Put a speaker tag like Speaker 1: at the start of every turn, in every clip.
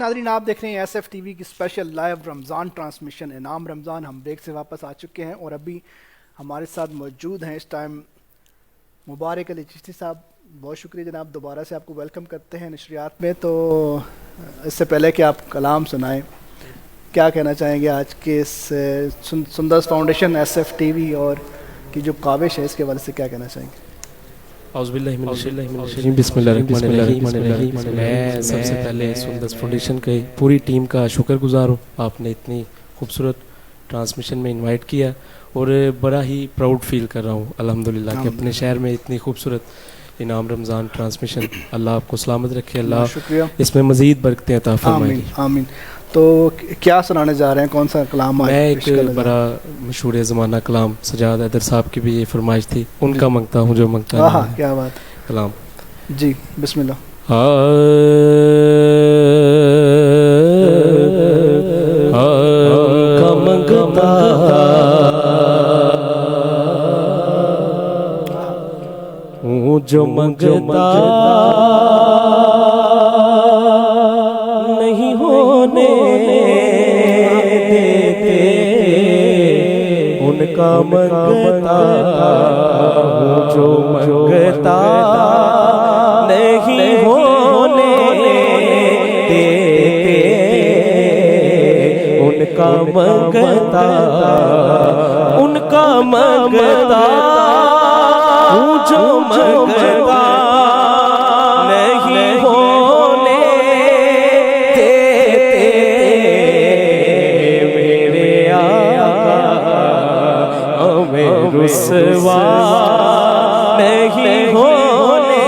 Speaker 1: ناظرین آپ دیکھ رہے ہیں ایس ایف ٹی وی کی اسپیشل لائیو رمضان ٹرانسمیشن انعام رمضان. ہم بریک سے واپس آ چکے ہیں اور ابھی ہمارے ساتھ موجود ہیں اس ٹائم مبارک علی چشتی صاحب. بہت شکریہ جناب, دوبارہ سے آپ کو ویلکم کرتے ہیں نشریات میں. تو اس سے پہلے کہ آپ کلام سنائیں, کیا کہنا چاہیں گے آج کے اس سندرس foundation S F T V اور کی جو کاوش ہے اس کے حوالے سے کیا کہنا چاہیں گے؟
Speaker 2: اعوذ باللہ من الشیطان الرجیم, بسم اللہ الرحمن الرحیم. میں سب سے پہلے سندرس فاؤنڈیشن کی پوری ٹیم کا شکر گزار ہوں. آپ نے اتنی خوبصورت ٹرانسمیشن میں انوائٹ کیا اور بڑا ہی پراؤڈ فیل کر رہا ہوں الحمدللہ کہ اپنے شہر میں اتنی خوبصورت انعام رمضان ٹرانسمیشن. اللہ آپ کو سلامت رکھے, اللہ اس میں مزید برکتیں عطا فرمائے.
Speaker 1: آمین آمین. تو کیا سنانے جا رہے ہیں, کون سا کلام؟
Speaker 2: میں ایک بڑا مشہور زمانہ کلام سجاد حیدر صاحب کی بھی یہ فرمائش تھی, ان کا منگتا ہوں جو منگتا ہے.
Speaker 1: کیا بات
Speaker 2: کلام
Speaker 1: جی, بسم اللہ.
Speaker 2: کا منگتا ہوں جو منگتا نہیں ہونے دیتے, ان کا منگتا ہوں جو منگتا نہیں ہونے دیتے, ان کا منگتا ہوں جو منگتا نہیں ہونے دیتے, میرے آقا ہمیں رسوا نہیں ہونے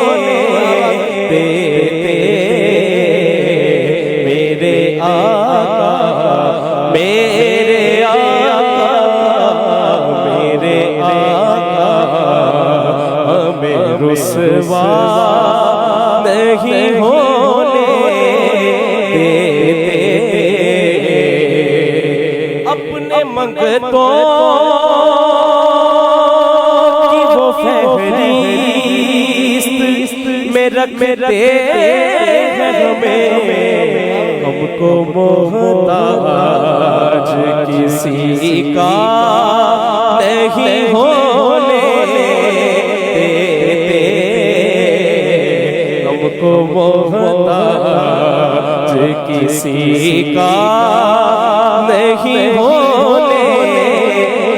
Speaker 2: دیتے, میرے آقا میرے آقا میرے آقا ہمیں رسوا نہیں ہونے دیتے. اپنے منگتوں کی وہ فہرست میں رکھتے ہیں ہمیں, ہم کو محتاج کسی کا نہیں ہونے دیتے, ہم کو محتاج کسی کا نہیں ہونے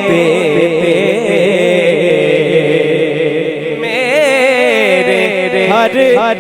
Speaker 2: دیتے, میرے ہر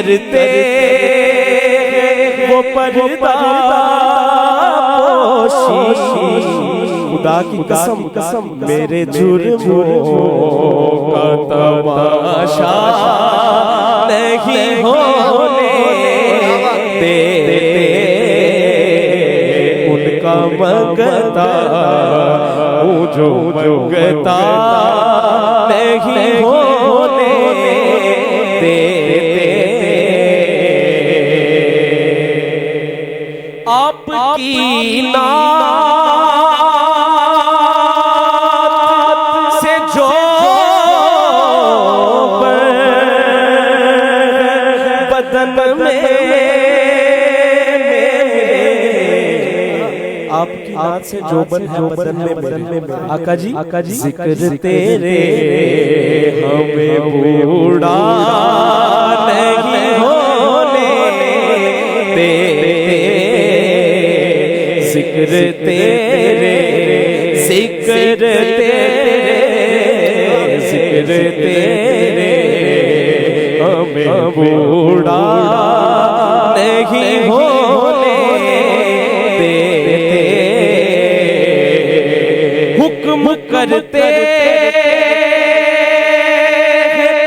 Speaker 2: کرتے وہ پردہ پوشی, خدا کی قسم میرے جرموں کا تماشا نہیں ہونے دیتے, ان کا منگتا ہوں جو منگتا نہیں ہونے دیتے. آپ کی نعت سے جو بدن میں, آپ کی نعت سے جو بن ہے بدن میں, آقا جی ذکر تیرے ہمیں بوڑھا نہیں ہونے دیتے, ذکر تیرے ذکر تیرے ذکر تیرے ہمیں بوڑھا نہیں ہونے دیتے, حکم کرتے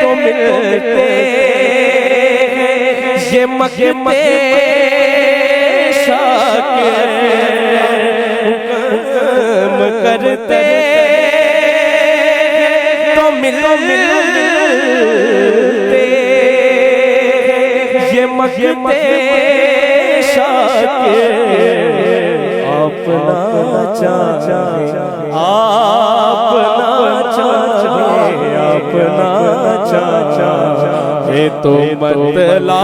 Speaker 2: تو ملتے یہ یہ شاکر حکم کرتے تو ملتے یہ مغتے شاکر اپنا چاہے اپنا چاہے اپنا چاہے تو مطلع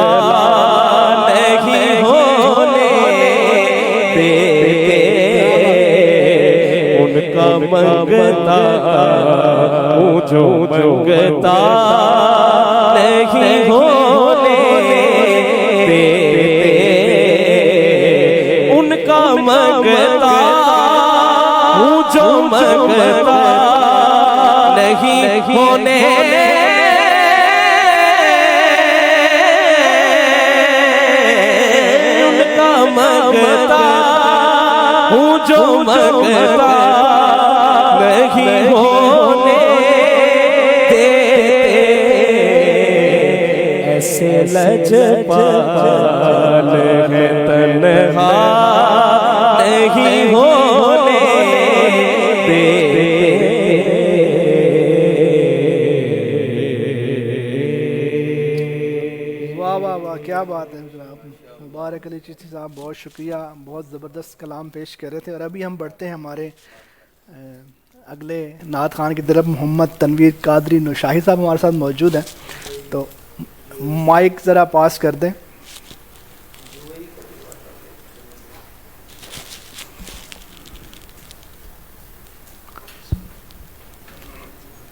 Speaker 2: نہیں ہونے دیتے ان کا منگتا ہوں جو منگتا نہیں ہونے دیتے ان کا منگتا ہوں جو منگتا نہیں ہونے ان کا منگتا ہوں جو منگتا نہیں ہونے دیتے ایسے لجپال ہے تنہا نہیں ہونے دیتے
Speaker 1: واہ واہ واہ کیا بات ہے جناب مبارک علی چشتی صاحب بہت شکریہ بہت زبردست کلام پیش کر رہے تھے اور ابھی ہم بڑھتے ہیں ہمارے اگلے نعت خان کی طرف محمد تنویر قادری نوشاہی صاحب ہمارے ساتھ موجود ہیں تو مائک ذرا پاس کر دیں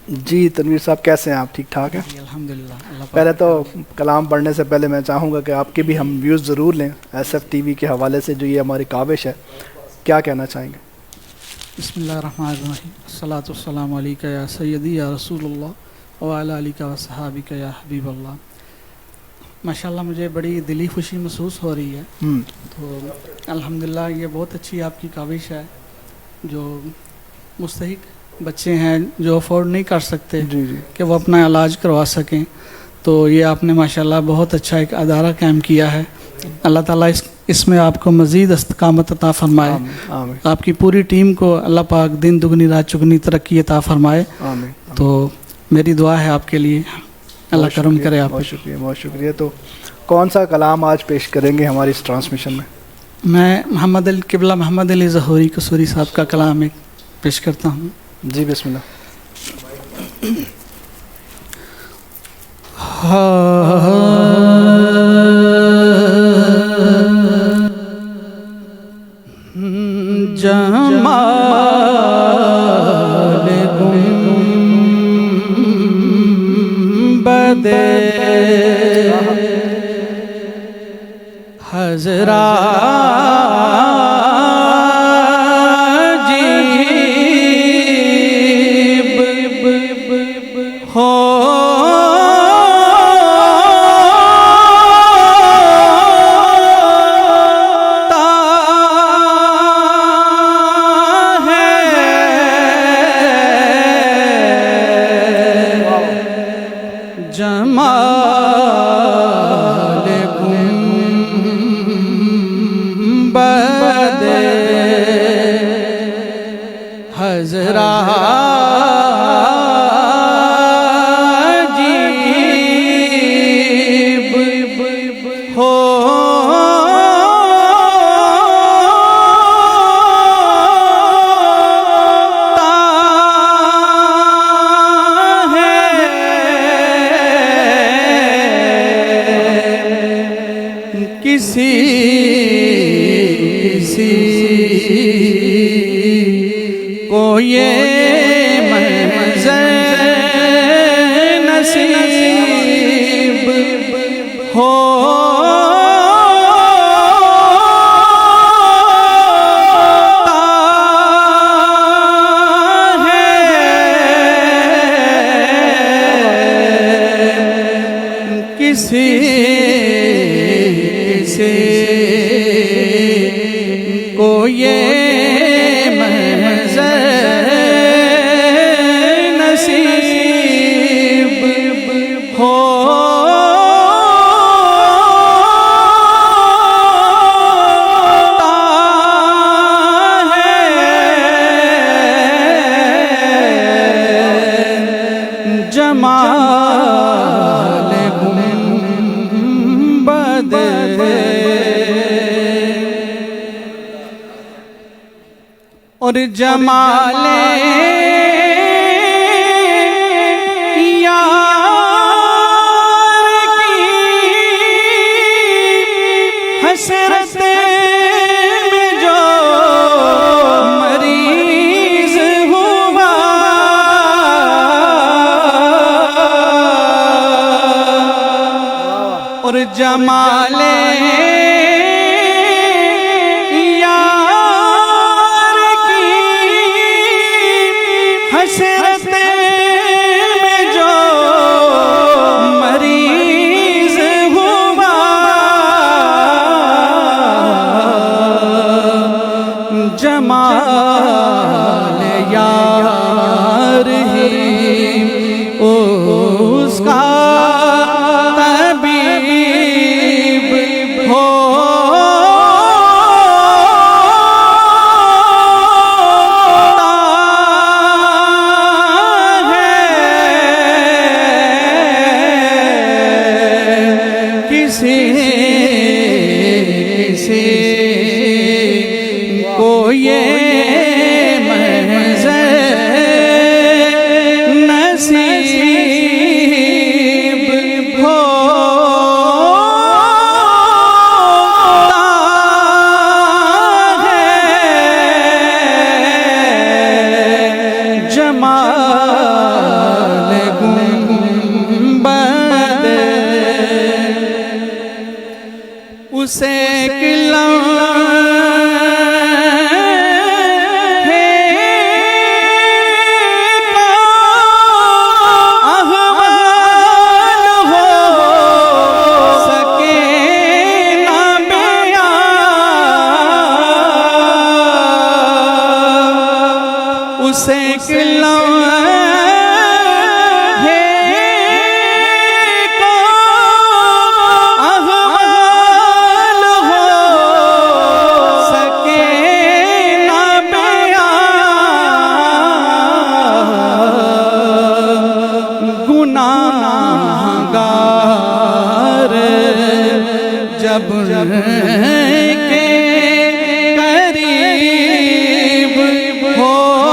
Speaker 1: جی تنویر صاحب کیسے ہیں آپ ٹھیک ٹھاک ہیں
Speaker 3: الحمدللہ
Speaker 1: پہلے تو کلام پڑھنے سے پہلے میں چاہوں گا کہ آپ کے بھی ہم ویوز ضرور لیں ایس ایف ٹی وی کے حوالے سے جو یہ ہماری کاوش ہے کیا کہنا چاہیں گے
Speaker 3: بسم اللہ الرحمن الرحیم الصلاۃ والسلام علیکہ یا سیدی یا رسول اللہ وعلی آلہ و صحابہ یا حبیب اللہ ماشاءاللہ مجھے بڑی دلی خوشی محسوس ہو رہی ہے تو الحمدللہ یہ بہت اچھی آپ کی کاوش ہے جو مستحق بچے ہیں جو افورڈ نہیں کر سکتے
Speaker 1: جی جی
Speaker 3: کہ وہ اپنا علاج کروا سکیں تو یہ آپ نے ماشاءاللہ بہت اچھا ایک ادارہ قائم کیا ہے اللہ تعالیٰ اس میں آپ کو مزید استقامت عطا فرمائے
Speaker 1: آمین
Speaker 3: آپ کی پوری ٹیم کو اللہ پاک دن دگنی رات چگنی ترقی عطا فرمائے
Speaker 1: آمین
Speaker 3: تو میری دعا ہے آپ کے لیے اللہ کرم کرے آپ
Speaker 1: بہت شکریہ بہت شکریہ تو کون سا کلام آج پیش کریں گے ہماری اس ٹرانسمیشن میں
Speaker 3: میں محمد قبلہ محمد علی ظہوری قصوری صاحب کا کلام ایک پیش کرتا ہوں
Speaker 1: جی بسم اللہ
Speaker 3: جمال حضرا اور جمال یار کی حسرت میں جو مریض ہوا، اور جمال حسرت میں جو مریض ہوا، جمال یار ہی اس کا طبیب ہو۔ کو یہ منظر نصیب ہوتا ہے، جمال گنبد اسے جب کے قریب ہوتا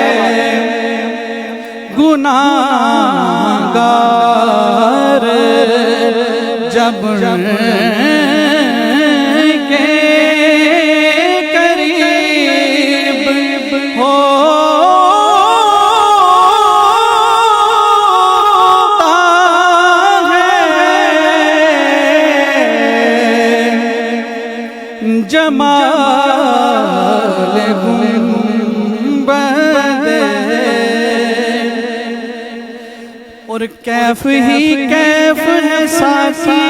Speaker 3: ہے، گناہگار جب جمال گنبد اور کیف ہی کیف ہے ساقی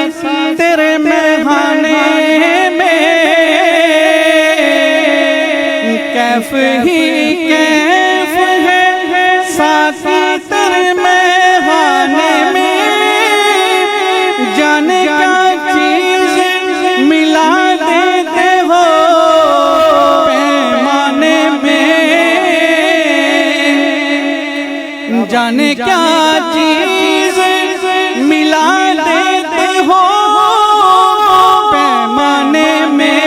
Speaker 3: تیرے میخانے میں، کیف ہی کیف ہے ساقی تیرے میخانے میں، جانے کیا چیز ملا دیتے ہو پیمانے میں، جانے کیا چیز ملا دیتے ہو پیمانے میں،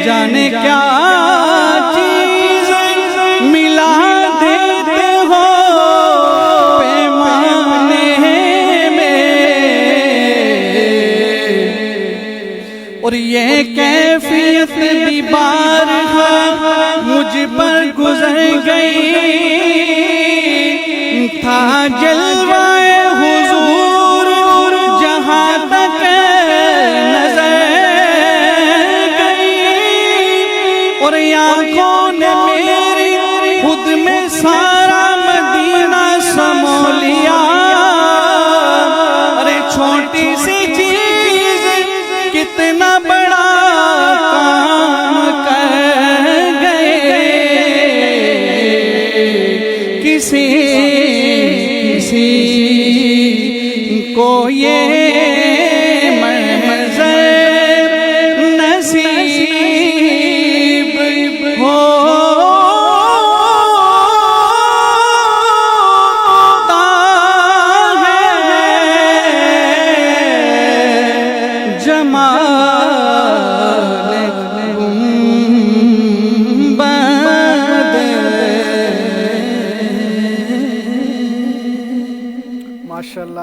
Speaker 3: جانے کیا چیز ملا دیتے ہو پیمانے میں، اور یہ کیفیت بھی بارہا مجھ پر گزر گئی، تھا جلوہ حضور جہاں تک نظر گئی، اور آنکھوں نے میری خود میں سارا مدینہ سمو لیا، ارے چھوٹی سی چیز کتنا بڑا کام کر گئے، کسی کو یہ منظر نصیب ہو۔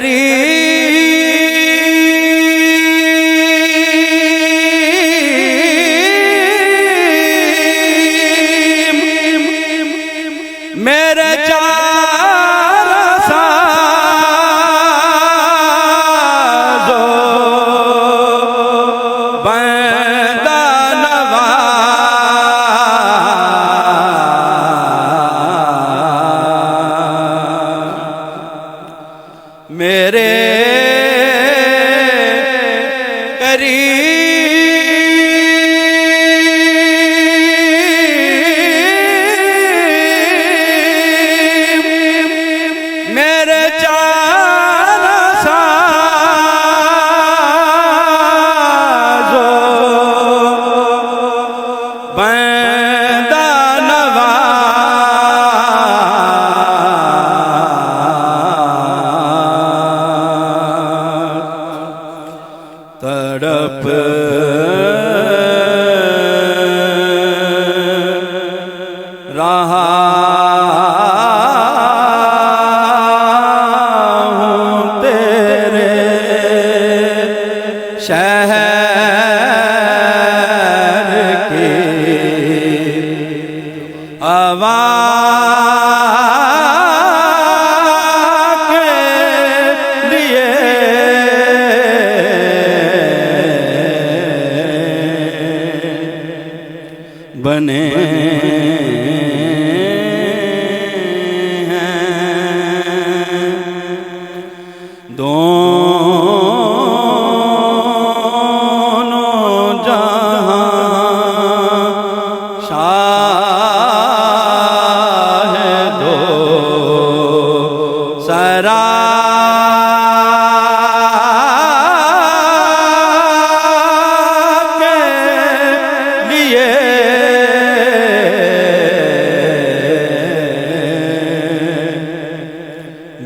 Speaker 4: کریم میرے چار سازو بندہ نواز میرے میرے چار سازو بندہ نواز تڑپ رہا شہر کی ہوا کے لیے بنے ہیں دونوں جہاں شاہ دو سرا کے لیے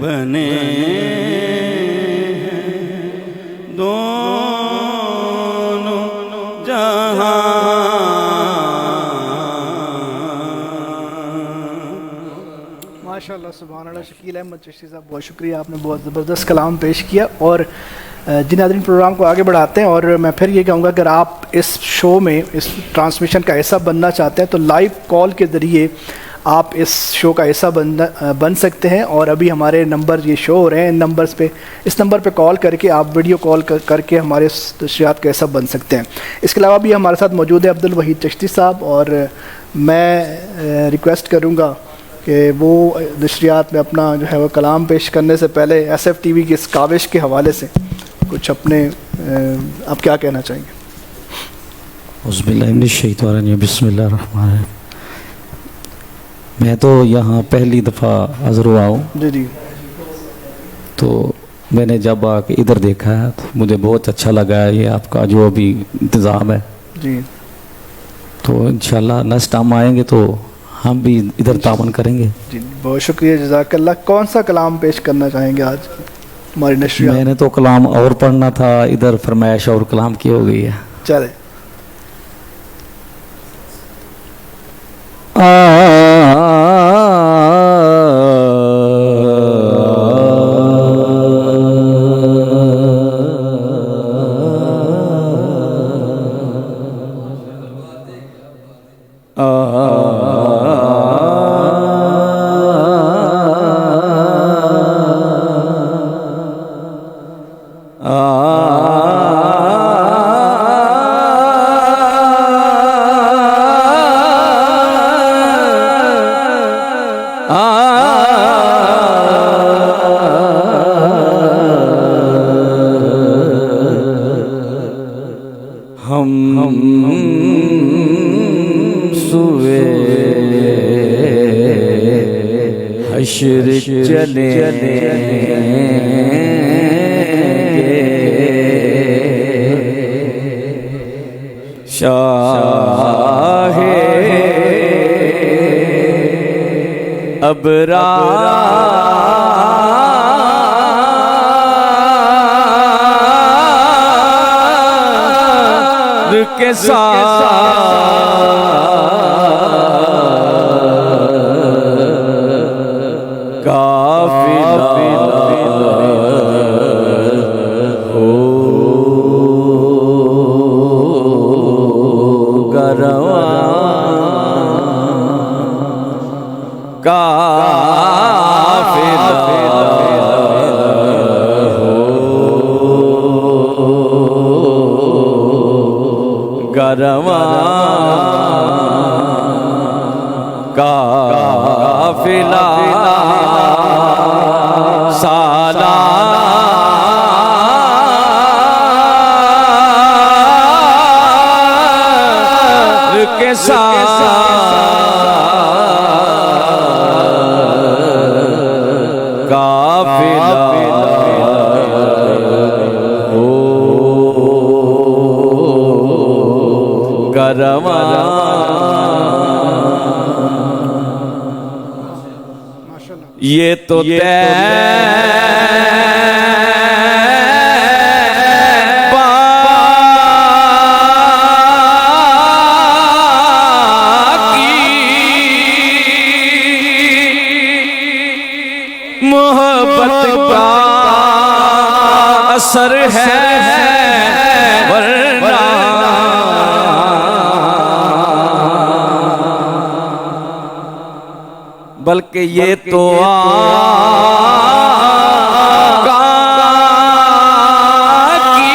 Speaker 4: بنے دونوں جہاں
Speaker 1: ماشاء اللہ سبحان اللہ. شکیل احمد چشتی صاحب بہت شکریہ, آپ نے بہت زبردست کلام پیش کیا. اور جن ناظرین پروگرام کو آگے بڑھاتے ہیں, اور میں پھر یہ کہوں گا اگر آپ اس شو میں اس ٹرانسمیشن کا حصہ بننا چاہتے ہیں تو لائیو کال کے ذریعے آپ اس شو کا حصہ بن سکتے ہیں. اور ابھی ہمارے نمبر یہ شو ہو رہے ہیں, ان نمبرز پہ, اس نمبر پہ کال کر کے آپ ویڈیو کال کر کے ہمارے نشریات کا حصہ بن سکتے ہیں. اس کے علاوہ بھی ہمارے ساتھ موجود ہے عبدالوحید چشتی صاحب, اور میں ریکویسٹ کروں گا کہ وہ نشریات میں اپنا جو ہے وہ کلام پیش کرنے سے پہلے ایس ایف ٹی وی کی اس کاوش کے حوالے سے کچھ اپنے آپ کیا کہنا چاہیں گے؟
Speaker 5: اعوذ باللہ من الشیطان الرجیم بسم اللہ الرحمن الرحیم. میں تو یہاں پہلی دفعہ حاضر ہوا ہوں,
Speaker 1: جی جی,
Speaker 5: تو میں نے جب آ کے ادھر دیکھا ہے تو مجھے بہت اچھا لگا ہے یہ آپ کا جو ابھی انتظام ہے.
Speaker 1: جی
Speaker 5: تو انشاءاللہ نیکسٹ ٹائم آئیں گے تو ہم بھی ادھر تعاون کریں گے.
Speaker 1: جی بہت شکریہ, جزاک اللہ. کون سا کلام پیش کرنا چاہیں گے آج ہماری نشریات؟
Speaker 5: میں نے تو کلام اور پڑھنا تھا, ادھر فرمائش اور کلام کی ہو گئی ہے.
Speaker 1: چلے.
Speaker 5: حشر چلے شاہ ابرار کے ساتھ قافلہ یہ تو محبت کا اثر ہے ورنہ بلکہ یہ تو آقا کی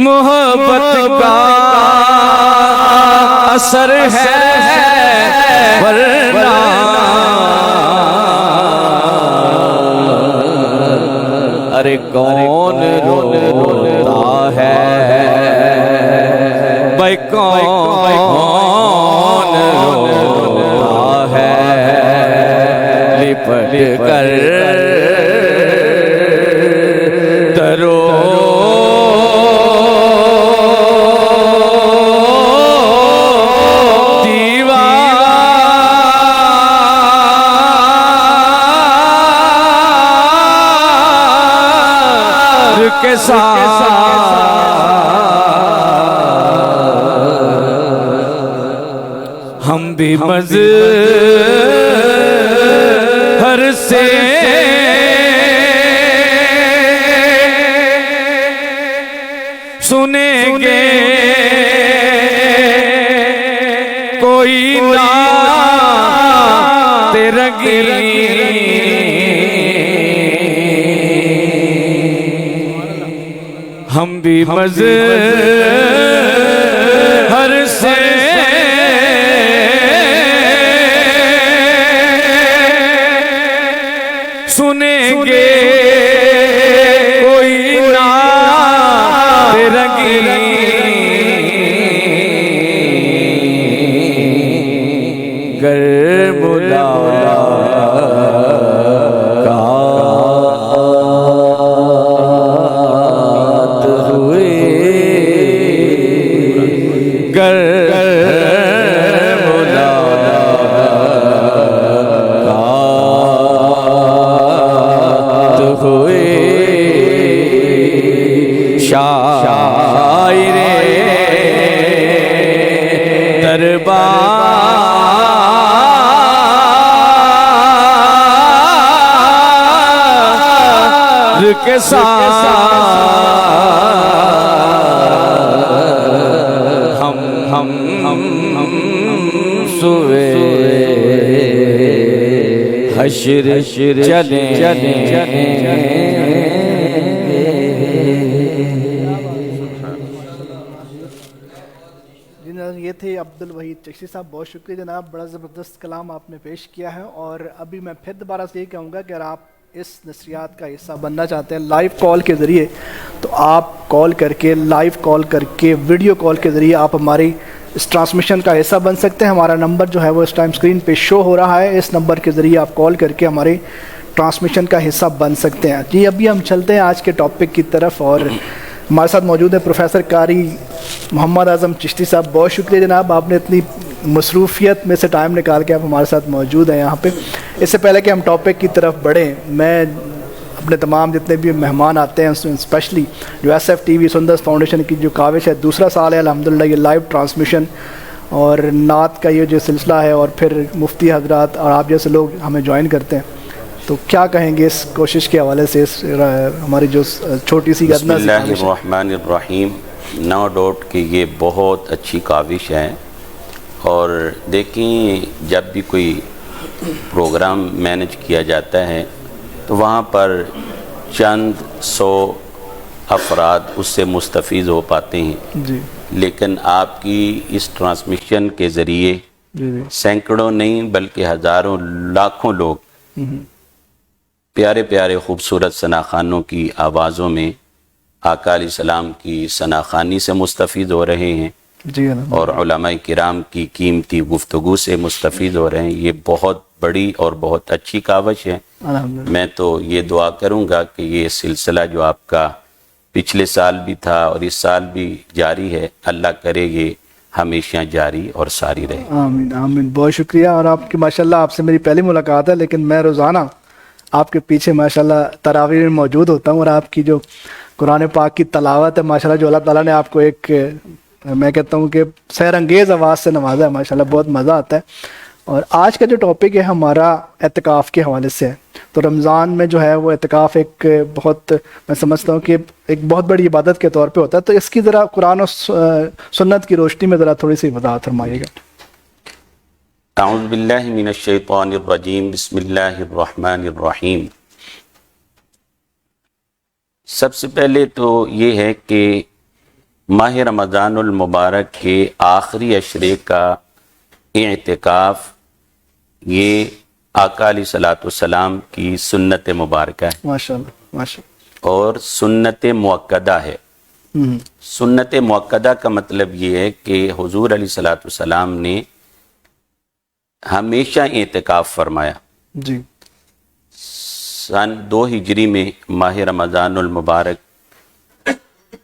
Speaker 5: محبت کا اثر ہے ورنہ ارے کون روتا ہے بھائی کون روتا ہے لپٹ کر درو کے ساتھ ہم بھی مظہر سے سنیں گے کوئی نعت رنگین ہم بھی مظہر سے سنیں گے کوئی نعت رنگین گر شاعر دربار کے ساتھ ہم سوئے حشر چلیں
Speaker 1: یہ تھے عبد الوحید چشتی صاحب، بہت شکریہ جناب، بڑا زبردست کلام آپ نے پیش کیا ہے. اور ابھی میں پھر دوبارہ سے یہ کہوں گا کہ اگر آپ اس نشریات کا حصہ بننا چاہتے ہیں لائیو کال کے ذریعے، تو آپ کال کر کے لائیو کال کر کے ویڈیو کال کے ذریعے آپ ہماری اس ٹرانسمیشن کا حصہ بن سکتے ہیں. ہمارا نمبر جو ہے وہ اس ٹائم اسکرین پہ شو ہو رہا ہے، اس نمبر کے ذریعے آپ کال کر کے ہمارے ٹرانسمیشن کا حصہ بن سکتے ہیں. جی ابھی ہم چلتے ہیں آج کے ٹاپک کی طرف، اور ہمارے ساتھ موجود ہیں پروفیسر قاری محمد اعظم چشتی صاحب. بہت شکریہ جناب، آپ نے اتنی مصروفیت میں سے ٹائم نکال کے آپ ہمارے ساتھ موجود ہیں یہاں پہ. اس سے پہلے کہ ہم ٹاپک کی طرف بڑھیں، میں اپنے تمام جتنے بھی مہمان آتے ہیں اسپیشلی جو ایس ایف ٹی وی سندس فاؤنڈیشن کی جو کاوش ہے، دوسرا سال ہے الحمدللہ یہ لائیو ٹرانسمیشن اور نعت کا یہ جو سلسلہ ہے، اور پھر مفتی حضرات اور آپ جیسے لوگ ہمیں جوائن کرتے ہیں، تو کیا کہیں گے اس کوشش کے حوالے سے، اس ہماری جو چھوٹی سی
Speaker 6: بسم اللہ الرحمن الرحیم. نو ڈاؤٹ کہ یہ بہت اچھی کاوش ہے. اور دیکھیں جب بھی کوئی پروگرام مینج کیا جاتا ہے تو وہاں پر چند سو افراد اس سے مستفید ہو پاتے ہیں
Speaker 1: جی،
Speaker 6: لیکن آپ کی اس ٹرانسمیشن کے ذریعے سینکڑوں نہیں بلکہ ہزاروں لاکھوں لوگ پیارے پیارے خوبصورت ثناخانوں کی آوازوں میں آقا علیہ السلام کی ثناخانی سے مستفید ہو رہے ہیں.
Speaker 1: جی الحمدللہ.
Speaker 6: اور علماء کرام کی قیمتی گفتگو سے مستفید ہو رہے ہیں. یہ بہت بڑی اور بہت اچھی کاوش ہے.
Speaker 1: الحمدللہ.
Speaker 6: میں تو یہ دعا کروں گا کہ یہ سلسلہ جو آپ کا پچھلے سال بھی تھا اور اس سال بھی جاری ہے، اللہ کرے یہ ہمیشہ جاری اور ساری رہے.
Speaker 1: آمین آمین. بہت شکریہ. اور آپ کی ماشاءاللہ آپ سے میری پہلی ملاقات ہے، لیکن میں روزانہ آپ کے پیچھے ماشاءاللہ تراویح میں موجود ہوتا ہوں، اور آپ کی جو قرآن پاک کی تلاوت ہے ماشاءاللہ، جو اللہ تعالیٰ نے آپ کو ایک میں کہتا ہوں کہ سحر انگیز آواز سے نوازا ہے ماشاءاللہ، بہت مزہ آتا ہے. اور آج کا جو ٹاپک ہے ہمارا اعتکاف کے حوالے سے ہے. تو رمضان میں جو ہے وہ اعتکاف ایک بہت، میں سمجھتا ہوں کہ ایک بہت بڑی عبادت کے طور پہ ہوتا ہے. تو اس کی ذرا قرآن و سنت کی روشنی میں ذرا تھوڑی سی وضاحت فرمائیے گا.
Speaker 6: اعوذ باللہ من الشیطان الرجیم. بسم اللہ الرحمن الرحیم. سب سے پہلے تو یہ ہے کہ ماہ رمضان المبارک کے آخری عشرے کا اعتکاف یہ آقا علیہ صلاۃ والسلام کی سنت مبارکہ ہے
Speaker 1: ماشاءاللہ ماشاءاللہ.
Speaker 6: اور سنت مؤکدہ ہے. سنت مؤکدہ کا مطلب یہ ہے کہ حضور علیہ صلاۃ والسلام نے ہمیشہ اعتکاف فرمایا.
Speaker 1: جی.
Speaker 6: سن 2 ہجری میں ماہ رمضان المبارک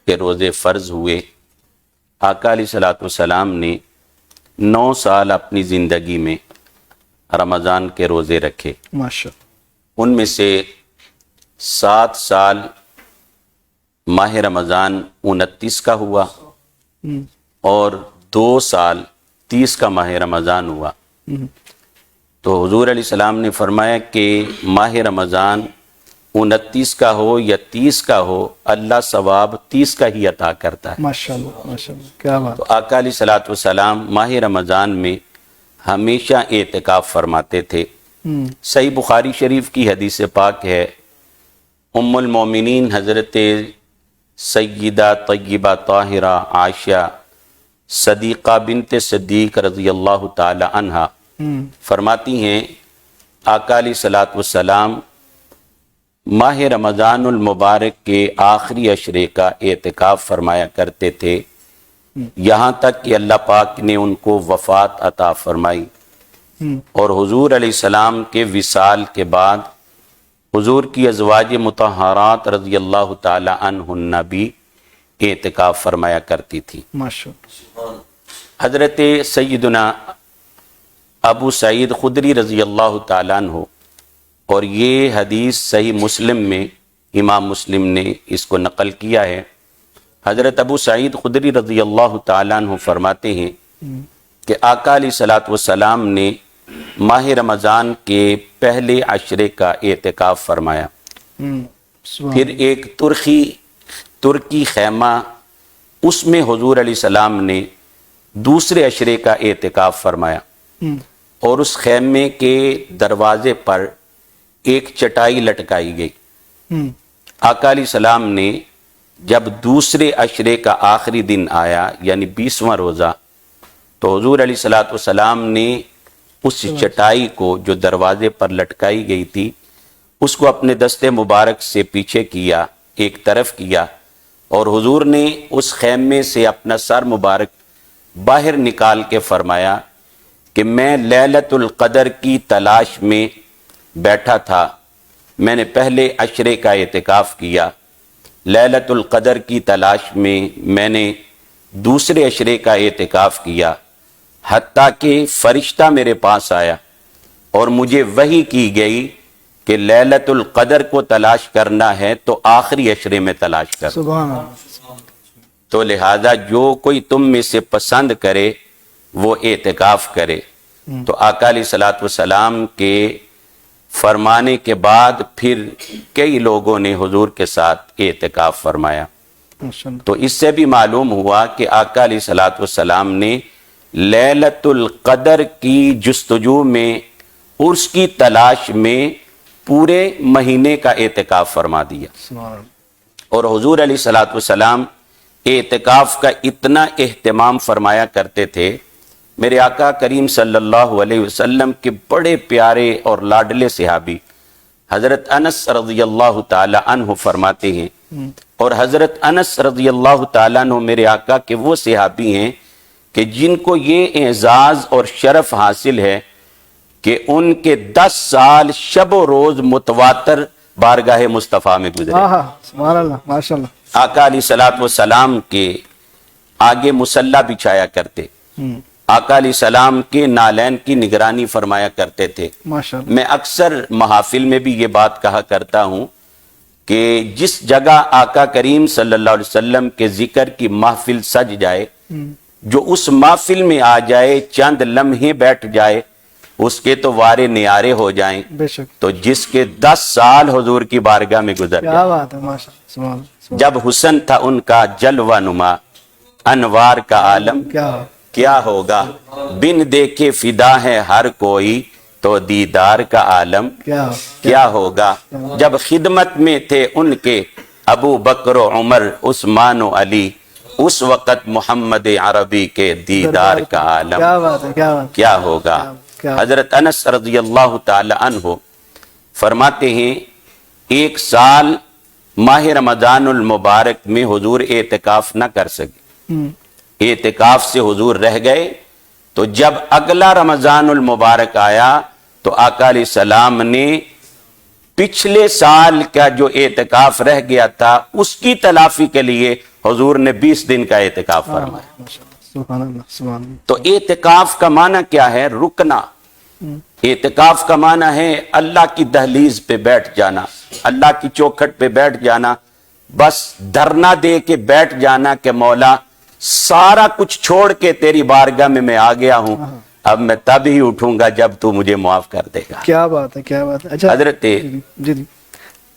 Speaker 6: کے روزے فرض ہوئے. آقا علیہ صلاۃ والسلام نے 9 سال اپنی زندگی میں رمضان کے روزے رکھے.
Speaker 1: ماشاءاللہ.
Speaker 6: ان میں سے 7 سال ماہ رمضان 29 کا ہوا اور 2 سال 30 کا ماہ رمضان ہوا. تو حضور علیہ السلام نے فرمایا کہ ماہ رمضان 29 کا ہو یا 30 کا ہو، اللہ ثواب 30 کا ہی عطا کرتا ہے.
Speaker 1: ماشاءاللہ ماشاءاللہ. کیا بات.
Speaker 6: تو آقا علیہ صلاۃ والسلام ماہ رمضان میں ہمیشہ اعتکاف فرماتے تھے. صحیح بخاری شریف کی حدیث پاک ہے، ام المومنین حضرت سیدہ طیبہ طاہرہ عائشہ صدیقہ بنت صدیق رضی اللہ تعالی عنہا فرماتی ہیں آقا علیہ صلاۃ والسلام ماہ رمضان المبارک کے آخری عشرے کا اعتکاف فرمایا کرتے تھے، یہاں تک کہ اللہ پاک نے ان کو وفات عطا فرمائی. اور حضور علیہ السلام کے وصال کے بعد حضور کی ازواج مطہرات رضی اللہ تعالی عنہن بھی اعتکاف فرمایا کرتی تھی.
Speaker 1: ماشاءاللہ.
Speaker 6: حضرت سیدنا ابو سعید خدری رضی اللہ تعالیٰ عنہ، اور یہ حدیث صحیح مسلم میں امام مسلم نے اس کو نقل کیا ہے. حضرت ابو سعید خدری رضی اللہ تعالیٰ عنہ فرماتے ہیں کہ آقا علیہ صلاۃ والسلام نے ماہ رمضان کے پہلے عشرے کا اعتکاف فرمایا. پھر ایک ترکی خیمہ، اس میں حضور علیہ السلام نے دوسرے عشرے کا اعتکاف فرمایا، اور اس خیمے کے دروازے پر ایک چٹائی لٹکائی گئی. آقا علیہ السلام نے جب دوسرے عشرے کا آخری دن آیا یعنی 20واں روزہ، تو حضور علیہ الصلوۃ والسلام نے اس چٹائی کو جو دروازے پر لٹکائی گئی تھی اس کو اپنے دستے مبارک سے پیچھے کیا، ایک طرف کیا، اور حضور نے اس خیمے سے اپنا سر مبارک باہر نکال کے فرمایا کہ میں لیلۃ القدر کی تلاش میں بیٹھا تھا. میں نے پہلے عشرے کا اعتکاف کیا، لیلۃ القدر کی تلاش میں میں نے دوسرے عشرے کا اعتکاف کیا، حتیٰ کہ فرشتہ میرے پاس آیا اور مجھے وحی کی گئی کہ لیلۃ القدر کو تلاش کرنا ہے تو آخری عشرے میں تلاش کر.
Speaker 1: سبحان اللہ.
Speaker 6: تو لہذا جو کوئی تم میں سے پسند کرے وہ اعتکاف کرے. تو آقا علیہ صلاۃ والسلام کے فرمانے کے بعد پھر کئی لوگوں نے حضور کے ساتھ اعتکاف فرمایا. تو اس سے بھی معلوم ہوا کہ آقا علیہ صلاۃ والسلام نے لیلۃ القدر کی جستجو میں، اس کی تلاش میں پورے مہینے کا اعتکاف فرما دیا. اور حضور علیہ صلاۃ والسلام اعتکاف کا اتنا اہتمام فرمایا کرتے تھے. میرے آقا کریم صلی اللہ علیہ وسلم کے بڑے پیارے اور لاڈلے صحابی حضرت انس رضی اللہ تعالی عنہ فرماتے ہیں، اور حضرت انس رضی اللہ تعالیٰ عنہ میرے آقا کے وہ صحابی ہیں کہ جن کو یہ اعزاز اور شرف حاصل ہے کہ ان کے 10 سال شب و روز متواتر بارگاہ مصطفیٰ میں گزرے.
Speaker 1: سبحان اللہ، ماشاء اللہ.
Speaker 6: آقا علیہ الصلوۃ والسلام کے آگے مصلی بچھایا کرتے، آقا علیہ السلام کے نالین کی نگرانی فرمایا کرتے تھے.
Speaker 1: ماشاء اللہ.
Speaker 6: میں اکثر محافل میں بھی یہ بات کہا کرتا ہوں کہ جس جگہ آقا کریم صلی اللہ علیہ وسلم کے ذکر کی محفل سج جائے، جو اس محفل میں آ جائے، چند لمحے بیٹھ جائے، اس کے تو وارے نیارے ہو جائیں.
Speaker 1: بے شک.
Speaker 6: تو جس کے 10 سال حضور کی بارگاہ میں گزر
Speaker 1: کیا
Speaker 6: گئے.
Speaker 1: بات ہے، ماشاء اللہ. سبحان اللہ.
Speaker 6: جب حسن تھا ان کا جلوہ نما، انوار کا عالم کیا ہوگا. بن دیکھے فدا ہے ہر کوئی، تو دیدار کا عالم کیا ہوگا. جب خدمت میں تھے ان کے ابو بکر و عمر، عثمان و علی، اس وقت محمد عربی کے دیدار کا عالم کیا ہوگا. حضرت انس رضی اللہ تعالی عنہ فرماتے ہیں 1 سال ماہ رمضان المبارک میں حضور اعتکاف نہ کر سکے، اعتکاف سے حضور رہ گئے. تو جب اگلا رمضان المبارک آیا تو آقا علیہ السلام نے پچھلے سال کا جو اعتکاف رہ گیا تھا اس کی تلافی کے لیے حضور نے 20 دن کا اعتکاف فرمایا.
Speaker 1: سبحان اللہ، سبحان اللہ.
Speaker 6: تو اعتکاف کا معنی کیا ہے؟ رکنا. اعتکاف کا معنی ہے اللہ کی دہلیز پہ بیٹھ جانا، اللہ کی چوکھٹ پہ بیٹھ جانا، بس دھرنا دے کے بیٹھ جانا کہ مولا سارا کچھ چھوڑ کے تیری بارگاہ میں آ گیا ہوں، اب میں تب ہی اٹھوں گا جب تو مجھے معاف کر دے گا.
Speaker 1: کیا بات ہے، کیا بات ہے. اچھا
Speaker 6: حضرت
Speaker 1: جی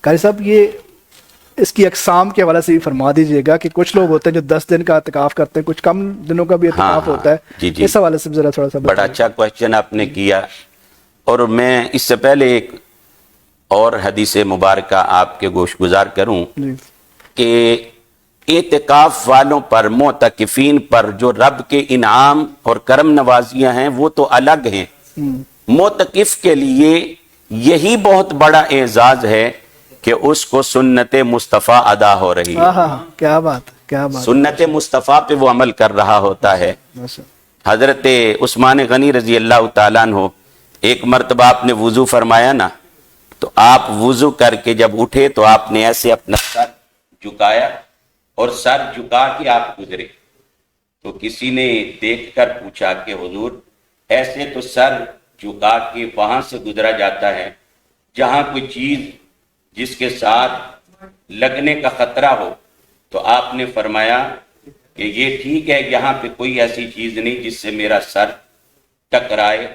Speaker 1: قاری صاحب، یہ اس کی اقسام کے حوالے سے بھی فرما دیجئے گا کہ کچھ لوگ ہوتے ہیں جو 10 دن کا اعتکاف کرتے ہیں، کچھ کم دنوں کا بھی اعتکاف ہوتا ہے.
Speaker 6: جی
Speaker 1: اس حوالے سے ذرا تھوڑا سا
Speaker 6: بڑا اچھا کوشچن آپ نے کیا. اور میں اس سے پہلے ایک اور حدیث مبارکہ آپ کے گوش گزار کروں کہ اعتکاف والوں پر، معتکفین پر جو رب کے انعام اور کرم نوازیاں ہیں وہ تو الگ ہیں. معتکف کے لیے یہی بہت بڑا اعزاز ہے کہ اس کو سنت مصطفیٰ ادا ہو رہی ہے.
Speaker 1: کیا بات، کیا بات.
Speaker 6: سنت مصطفیٰ پہ وہ عمل کر رہا ہوتا ہے. حضرت عثمان غنی رضی اللہ تعالیٰ عنہ ایک مرتبہ آپ نے وضو فرمایا نا، تو آپ وضو کر کے جب اٹھے تو آپ نے ایسے اپنا سر جھکایا اور سر جھکا کے آپ گزرے. تو کسی نے دیکھ کر پوچھا کہ حضور ایسے تو سر جھکا کے وہاں سے گزرا جاتا ہے جہاں کوئی چیز جس کے ساتھ لگنے کا خطرہ ہو. تو آپ نے فرمایا کہ یہ ٹھیک ہے، یہاں پہ کوئی ایسی چیز نہیں جس سے میرا سر ٹکرائے،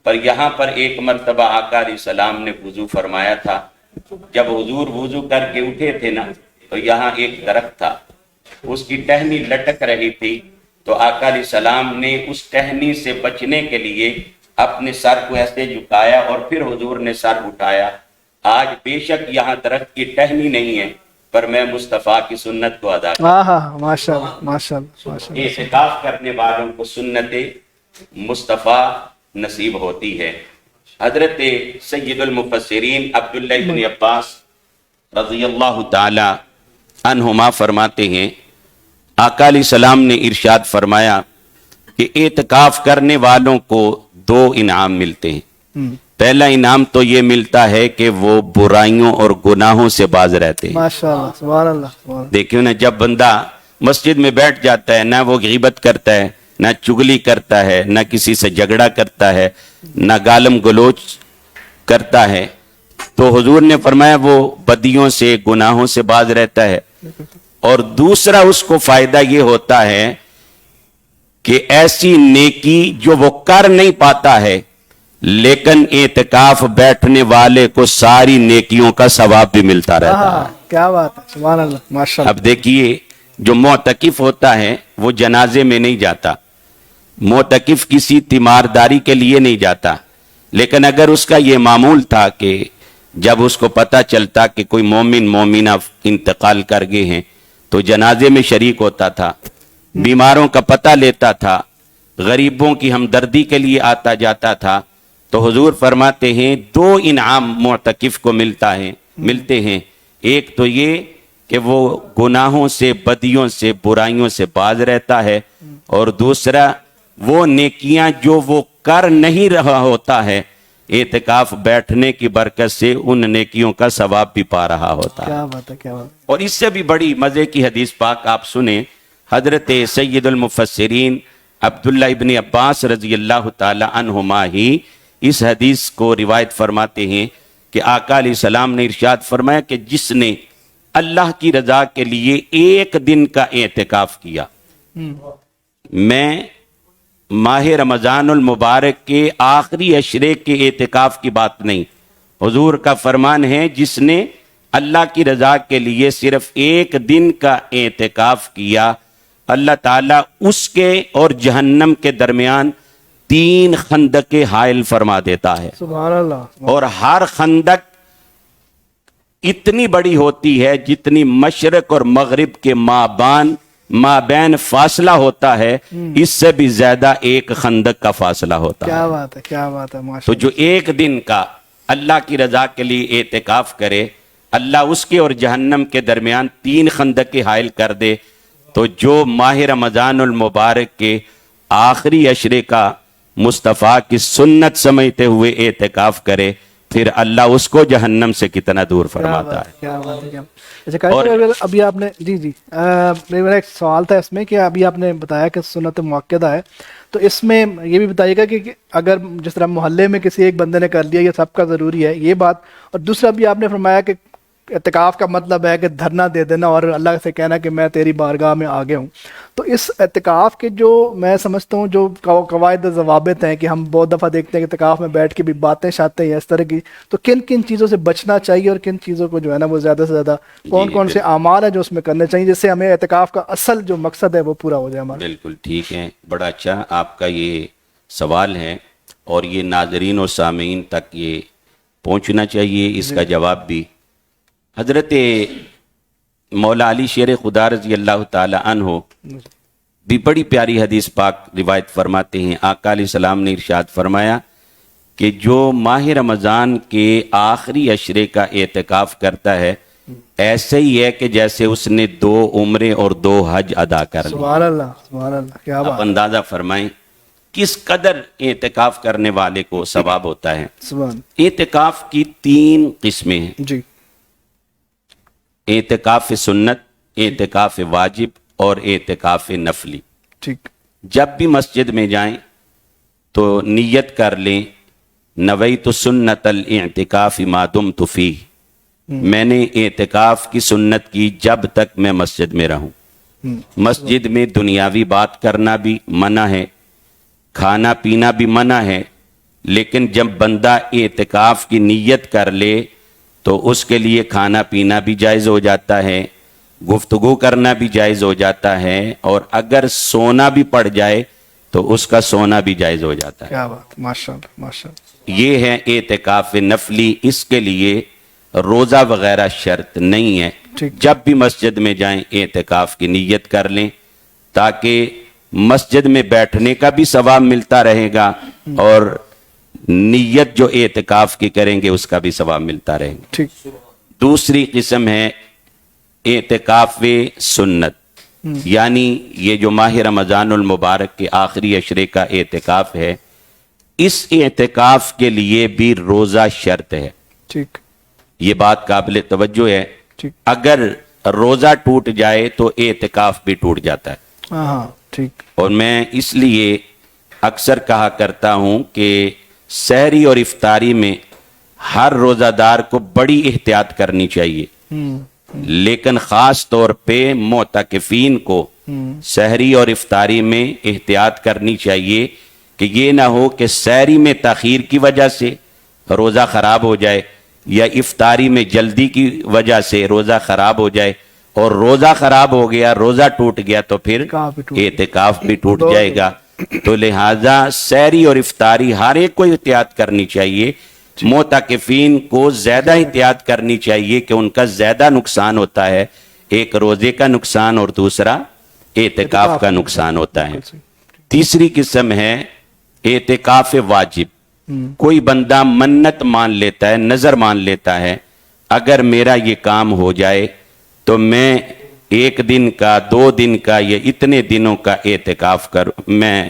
Speaker 6: پر یہاں پر ایک مرتبہ آقا علیہ السلام نے وضو فرمایا تھا. جب حضور وضو کر کے اٹھے تھے نا تو یہاں ایک درخت تھا، اس کی ٹہنی لٹک رہی تھی. تو آقا علیہ السلام نے اس ٹہنی سے بچنے کے لیے اپنے سر کو ایسے جھکایا اور پھر حضور نے سر اٹھایا. آج بے شک یہاں درخت کی ٹہنی نہیں ہے، پر میں مصطفیٰ کی سنت کو ادا کرتا ہوں. اعتکاف کرنے والوں کو سنت مصطفیٰ نصیب ہوتی ہے. حضرت سید المفسرین عبداللہ بن عباس رضی اللہ تعالی عنہما فرماتے ہیں آقا علیہ السلام نے ارشاد فرمایا کہ اعتکاف کرنے والوں کو 2 انعام ملتے ہیں. پہلا انعام تو یہ ملتا ہے کہ وہ برائیوں اور گناہوں سے باز رہتے ہیں.
Speaker 1: ماشاءاللہ، سبحان اللہ.
Speaker 6: دیکھیں نا، جب بندہ مسجد میں بیٹھ جاتا ہے، نہ وہ غیبت کرتا ہے، نہ چگلی کرتا ہے، نہ کسی سے جھگڑا کرتا ہے، نہ گالم گلوچ کرتا ہے، تو حضور نے فرمایا وہ بدیوں سے، گناہوں سے باز رہتا ہے. اور دوسرا اس کو فائدہ یہ ہوتا ہے کہ ایسی نیکی جو وہ کر نہیں پاتا ہے، لیکن اعتکاف بیٹھنے والے کو ساری نیکیوں کا ثواب بھی ملتا رہتا ہے.
Speaker 1: کیا بات ہے، سبحان اللہ، ماشاءاللہ.
Speaker 6: اب دیکھیے، جو معتکف ہوتا ہے وہ جنازے میں نہیں جاتا، معتکف کسی تیمارداری کے لیے نہیں جاتا، لیکن اگر اس کا یہ معمول تھا کہ جب اس کو پتا چلتا کہ کوئی مومن مومنہ انتقال کر گئے ہیں تو جنازے میں شریک ہوتا تھا، بیماروں کا پتہ لیتا تھا، غریبوں کی ہمدردی کے لیے آتا جاتا تھا. تو حضور فرماتے ہیں 2 انعام معتکف کو ملتے ہیں. ایک تو یہ کہ وہ گناہوں سے، بدیوں سے، برائیوں سے باز رہتا ہے، اور دوسرا وہ نیکیاں جو وہ کر نہیں رہا ہوتا ہے اعتکاف بیٹھنے کی برکت سے ان نیکیوں کا ثواب بھی پا رہا ہوتا ہے.
Speaker 1: کیا بات ہے، کیا بات ہے.
Speaker 6: اور اس سے بھی بڑی مزے کی حدیث پاک آپ سنیں. حضرت سید المفسرین عبداللہ ابن عباس رضی اللہ تعالی عنہما ہی اس حدیث کو روایت فرماتے ہیں کہ آقا علیہ السلام نے ارشاد فرمایا کہ جس نے اللہ کی رضا کے لیے ایک دن کا اعتکاف کیا. میں ماہ رمضان المبارک کے آخری عشرے کے اعتکاف کی بات نہیں، حضور کا فرمان ہے جس نے اللہ کی رضا کے لیے صرف ایک دن کا اعتکاف کیا، اللہ تعالیٰ اس کے اور جہنم کے درمیان 3 خندقیں حائل فرما دیتا ہے.
Speaker 1: سبحان اللہ.
Speaker 6: اور ہر خندق اتنی بڑی ہوتی ہے جتنی مشرق اور مغرب کے مابین فاصلہ ہوتا ہے، اس سے بھی زیادہ ایک خندق کا فاصلہ ہوتا ہے.
Speaker 1: کیا بات ہے، کیا بات ہے،
Speaker 6: تو
Speaker 1: ماشاء
Speaker 6: جو ایک دن کا اللہ کی رضا کے لیے اعتکاف کرے، اللہ اس کے اور جہنم کے درمیان 3 خندقیں حائل کر دے. تو جو ماہ رمضان المبارک کے آخری عشرے کا مصطفیٰ کی سنت سمجھتے ہوئے اعتکاف کرے، پھر اللہ اس کو جہنم سے کتنا دور فرماتا ہے.
Speaker 1: کیا بات ہے. اچھا، ابھی آپ نے جی میرا ایک سوال تھا اس میں کہ ابھی آپ نے بتایا کہ سنت مؤکدہ ہے، تو اس میں یہ بھی بتائیے گا کہ اگر جس طرح محلے میں کسی ایک بندے نے کر لیا یہ سب کا ضروری ہے یہ بات، اور دوسرا بھی آپ نے فرمایا کہ اعتکاف کا مطلب ہے کہ دھرنا دے دینا اور اللہ سے کہنا کہ میں تیری بارگاہ میں آ گیا ہوں. تو اس اعتکاف کے جو میں سمجھتا ہوں جو قواعد و ضوابط ہیں کہ ہم بہت دفعہ دیکھتے ہیں کہ اعتکاف میں بیٹھ کے بھی باتیں شاتیں ہیں اس طرح کی، تو کن کن چیزوں سے بچنا چاہیے اور کن چیزوں کو جو ہے نا وہ زیادہ سے زیادہ کون سے اعمال ہیں جو اس میں کرنے چاہیے جس سے ہمیں اعتکاف کا اصل جو مقصد ہے وہ پورا ہو جائے ہمارا.
Speaker 6: بالکل ٹھیک ہے، بڑا اچھا آپ کا یہ سوال ہے اور یہ ناظرین اور سامعین تک یہ پہنچنا چاہیے، اس کا جواب بھی. حضرت مولا علی شیر خدا رضی اللہ تعالی عنہ بھی بڑی پیاری حدیث پاک روایت فرماتے ہیں. آقا علیہ السلام نے ارشاد فرمایا کہ جو ماہ رمضان کے آخری عشرے کا اعتکاف کرتا ہے ایسے ہی ہے کہ جیسے اس نے 2 عمرے اور 2 حج ادا کر لی.
Speaker 1: سبحان اللہ، سبحان اللہ. کیا
Speaker 6: آپ
Speaker 1: بات.
Speaker 6: اندازہ فرمائیں کس قدر اعتکاف کرنے والے کو ثواب ہوتا ہے.
Speaker 1: سبحان.
Speaker 6: اعتکاف کی 3 قسمیں ہیں،
Speaker 1: جی.
Speaker 6: اعتکاف سنت، اعتکاف واجب اور اعتکاف نفلی.
Speaker 1: ٹھیک.
Speaker 6: جب بھی مسجد میں جائیں تو نیت کر لیں نویت سنت الاعتکاف ما دمت فیہ، میں نے اعتکاف کی سنت کی جب تک میں مسجد میں رہوں. مسجد میں دنیاوی بات کرنا بھی منع ہے، کھانا پینا بھی منع ہے، لیکن جب بندہ اعتکاف کی نیت کر لے تو اس کے لیے کھانا پینا بھی جائز ہو جاتا ہے، گفتگو کرنا بھی جائز ہو جاتا ہے، اور اگر سونا بھی پڑ جائے تو اس کا سونا بھی جائز ہو جاتا ہے.
Speaker 1: کیا بات. ماشاءاللہ، ماشاءاللہ.
Speaker 6: یہ ہے اعتکاف نفلی. اس کے لیے روزہ وغیرہ شرط نہیں ہے. جب بھی مسجد میں جائیں اعتکاف کی نیت کر لیں تاکہ مسجد میں بیٹھنے کا بھی ثواب ملتا رہے گا اور نیت جو اعتکاف کی کریں گے اس کا بھی ثواب ملتا رہے گا.
Speaker 1: ٹھیک.
Speaker 6: دوسری قسم ہے اعتکاف سنت، یعنی یہ جو ماہ رمضان المبارک کے آخری عشرے کا اعتکاف ہے، اس اعتکاف کے لیے بھی روزہ شرط ہے.
Speaker 1: ٹھیک.
Speaker 6: یہ بات قابل توجہ ہے.
Speaker 1: ٹھیک.
Speaker 6: اگر روزہ ٹوٹ جائے تو اعتکاف بھی ٹوٹ جاتا ہے.
Speaker 1: ہاں. ٹھیک.
Speaker 6: اور میں اس لیے اکثر کہا کرتا ہوں کہ سحری اور افطاری میں ہر روزہ دار کو بڑی احتیاط کرنی چاہیے، لیکن خاص طور پہ معتکفین کو سحری اور افطاری میں احتیاط کرنی چاہیے کہ یہ نہ ہو کہ سحری میں تاخیر کی وجہ سے روزہ خراب ہو جائے یا افطاری میں جلدی کی وجہ سے روزہ خراب ہو جائے، اور روزہ خراب ہو گیا، روزہ ٹوٹ گیا تو پھر اعتکاف بھی ٹوٹ جائے گا. تو لہٰذا سحری اور افطاری ہر ایک کو احتیاط کرنی چاہیے. معتکفین کو زیادہ احتیاط کرنی چاہیے کہ ان کا زیادہ نقصان ہوتا ہے، ایک روزے کا نقصان اور دوسرا اعتکاف کا نقصان ہوتا ہے. تیسری قسم ہے اعتکاف واجب. کوئی بندہ منت مان لیتا ہے، نظر مان لیتا ہے اگر میرا یہ کام ہو جائے تو میں 1 دن کا 2 دن کا یا اتنے دنوں کا اعتکاف میں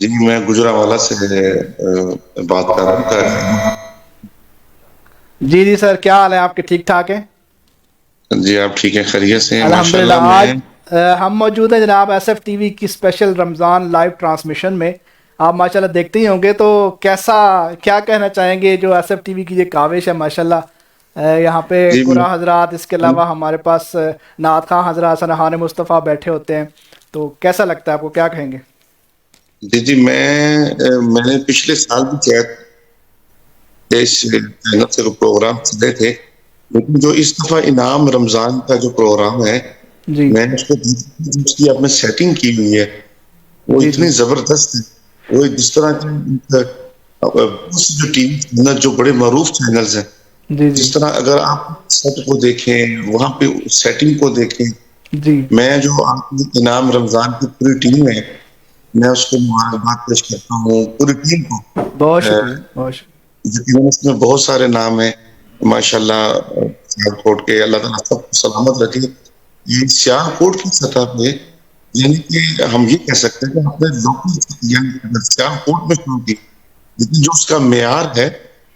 Speaker 7: جی میں گجرانوالہ سے بات کر رہا ہوں.
Speaker 1: جی جی سر، کیا حال ہے آپ کے؟ ٹھیک ٹھاک ہیں؟
Speaker 7: جی آپ ٹھیک ہیں، خیریت سے ہیں؟
Speaker 1: الحمدللہ.
Speaker 7: ماشاءاللہ.
Speaker 1: آج ہم موجود ہیں جناب ایس ایف ٹی وی کی اسپیشل رمضان لائیو ٹرانسمیشن میں. آپ ماشاءاللہ دیکھتے ہی ہوں گے، تو کیا کہنا چاہیں گے جو ایس ایف ٹی وی کی یہ کاوش ہے ماشاءاللہ؟ یہاں پہ
Speaker 7: جی
Speaker 1: قرآن حضرات، اس کے علاوہ ہمارے پاس نعت خواں حضرات، سنہان مصطفیٰ بیٹھے ہوتے ہیں، تو کیسا لگتا ہے آپ کو؟ کیا کہیں گے؟
Speaker 7: جی میں نے پچھلے سال بھی کیا اس چینل سے پروگرام چلے تھے، لیکن جو اس دفعہ انعام رمضان کا جو پروگرام ہے،
Speaker 1: جی
Speaker 7: میں نے اس کو اس کی آپ نے سیٹنگ کی ہوئی ہے، وہ
Speaker 1: جی
Speaker 7: اتنی زبردست ہے. وہ جس طرح کی جو ٹی وی چینل جو بڑے معروف چینلز ہیں،
Speaker 1: جی جی
Speaker 7: جس طرح اگر آپ سیٹ کو دیکھیں، وہاں پہ سیٹنگ کو دیکھیں،
Speaker 1: جی
Speaker 7: میں جو آپ کی انعام رمضان کی پوری ٹیم ہے، میں اس کو مبارکباد پیش کرتا ہوں پوری ٹیم کو.
Speaker 1: بہت شکریہ، بہت شکریہ.
Speaker 7: یقیناً اس میں بہت سارے نام ہیں ماشاءاللہ. سیالکوٹ کے اللہ تعالیٰ سب کو سلامت رکھے. یہ سیالکوٹ کی سطح پہ یعنی کہ ہم یہ کہہ سکتے ہیں کہ اپنے لوکل یعنی سیالکوٹ میں شروع کی، لیکن جو اس کا معیار ہے